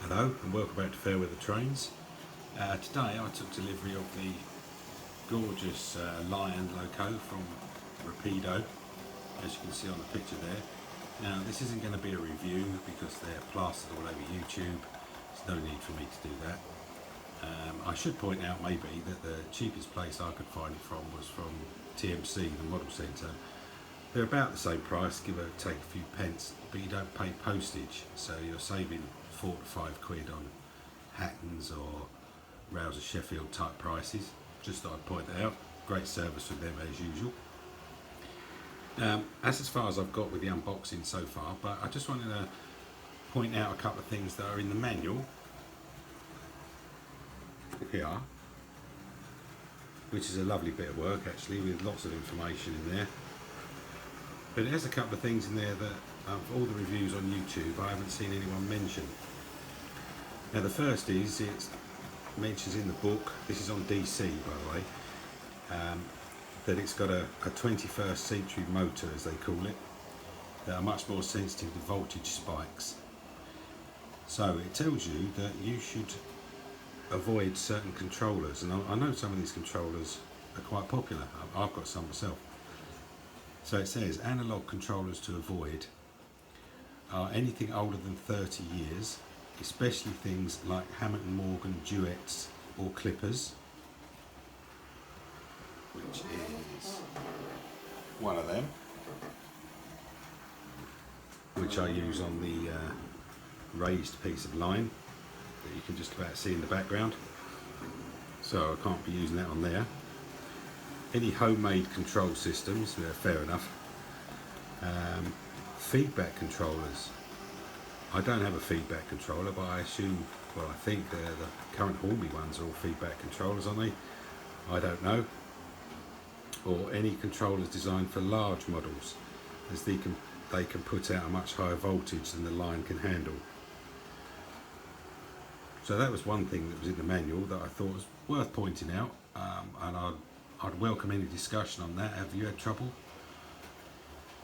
Hello and welcome back to Fairweather Trains. Today I took delivery of the gorgeous Lion loco from Rapido, as you can see on the picture there. Now this isn't going to be a review because they're plastered all over YouTube. There's no need for me to do that. I should point out maybe that the cheapest place I could find it from was from TMC, the model centre. They're about the same price, give or take a few pence, but you don't pay postage, so you're saving 4 to 5 quid on Hattons or Rouse of Sheffield type prices. Just thought I'd point that out. Great service with them as usual. That's as far as I've got with the unboxing so far, but I just wanted to point out a couple of things that are in the manual here, which is a lovely bit of work actually, with lots of information in there. But there's a couple of things in there that, of all the reviews on YouTube, I haven't seen anyone mention. Now the first is, it mentions in the book, this is on DC by the way, that it's got a 21st century motor, as they call it, that are much more sensitive to voltage spikes. So it tells you that you should avoid certain controllers, and I know some of these controllers are quite popular. I've got some myself. So it says analog controllers to avoid are anything older than 30 years, especially things like Hammond & Morgan duets or clippers, which is one of them, which I use on the raised piece of line that you can just about see in the background, so I can't be using that on there. Any homemade control systems, fair enough. Feedback controllers. I don't have a feedback controller, but I assume, well, I think the current Hornby ones are all feedback controllers, aren't they? I don't know. Or any controllers designed for large models, as they can put out a much higher voltage than the line can handle. So that was one thing that was in the manual that I thought was worth pointing out, and I'd welcome any discussion on that. Have you had trouble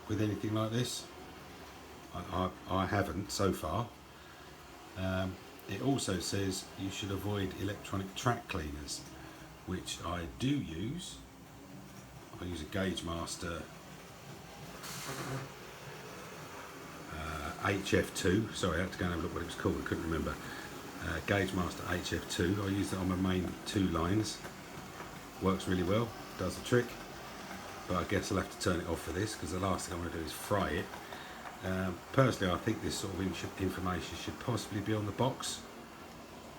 with anything like this? I haven't so far. It also says you should avoid electronic track cleaners, which I do use. I use a Gauge Master HF2. Sorry, I had to go and have a look what it was called, I couldn't remember. Gauge Master HF2. I use it on my main 2 lines. Works really well, does the trick. But I guess I'll have to turn it off for this, because the last thing I want to do is fry it. Personally, I think this sort of information should possibly be on the box.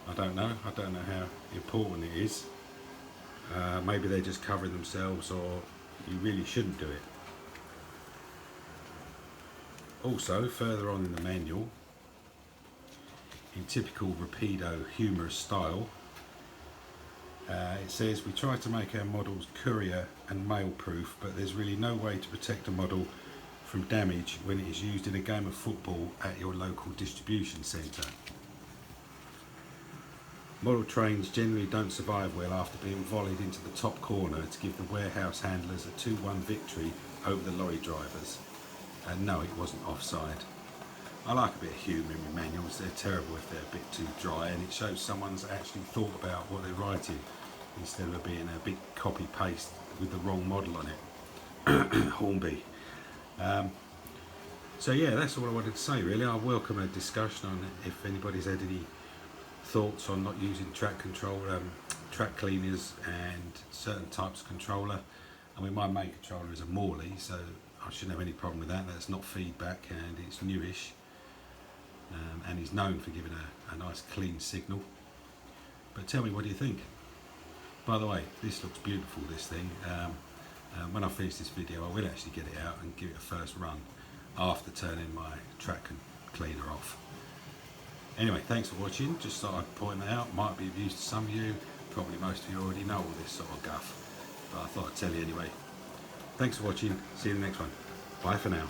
I don't know how important it is. Maybe they're just covering themselves, or you really shouldn't do it. Also, further on in the manual, in typical Rapido humorous style, it says, we try to make our models courier and mail proof, but there's really no way to protect a model from damage when it is used in a game of football at your local distribution centre. Model trains generally don't survive well after being volleyed into the top corner to give the warehouse handlers a 2-1 victory over the lorry drivers. And no, it wasn't offside. I like a bit of humour in my manuals. They're terrible if they're a bit too dry, and it shows someone's actually thought about what they're writing, instead of it being a big copy paste with the wrong model on it. Hornby. So yeah, that's all I wanted to say really. I welcome a discussion on if anybody's had any thoughts on not using track cleaners and certain types of controller. I mean, my main controller is a Morley, so I shouldn't have any problem with that. That's not feedback, and it's newish, and he's known for giving a nice clean signal. But tell me, what do you think? By the way, this looks beautiful, this thing. When I finish this video, I will actually get it out and give it a first run after turning my track cleaner off. Anyway, thanks for watching. Just thought I'd point that out. Might be of use to some of you. Probably most of you already know all this sort of guff, but I thought I'd tell you anyway. Thanks for watching. See you in the next one. Bye for now.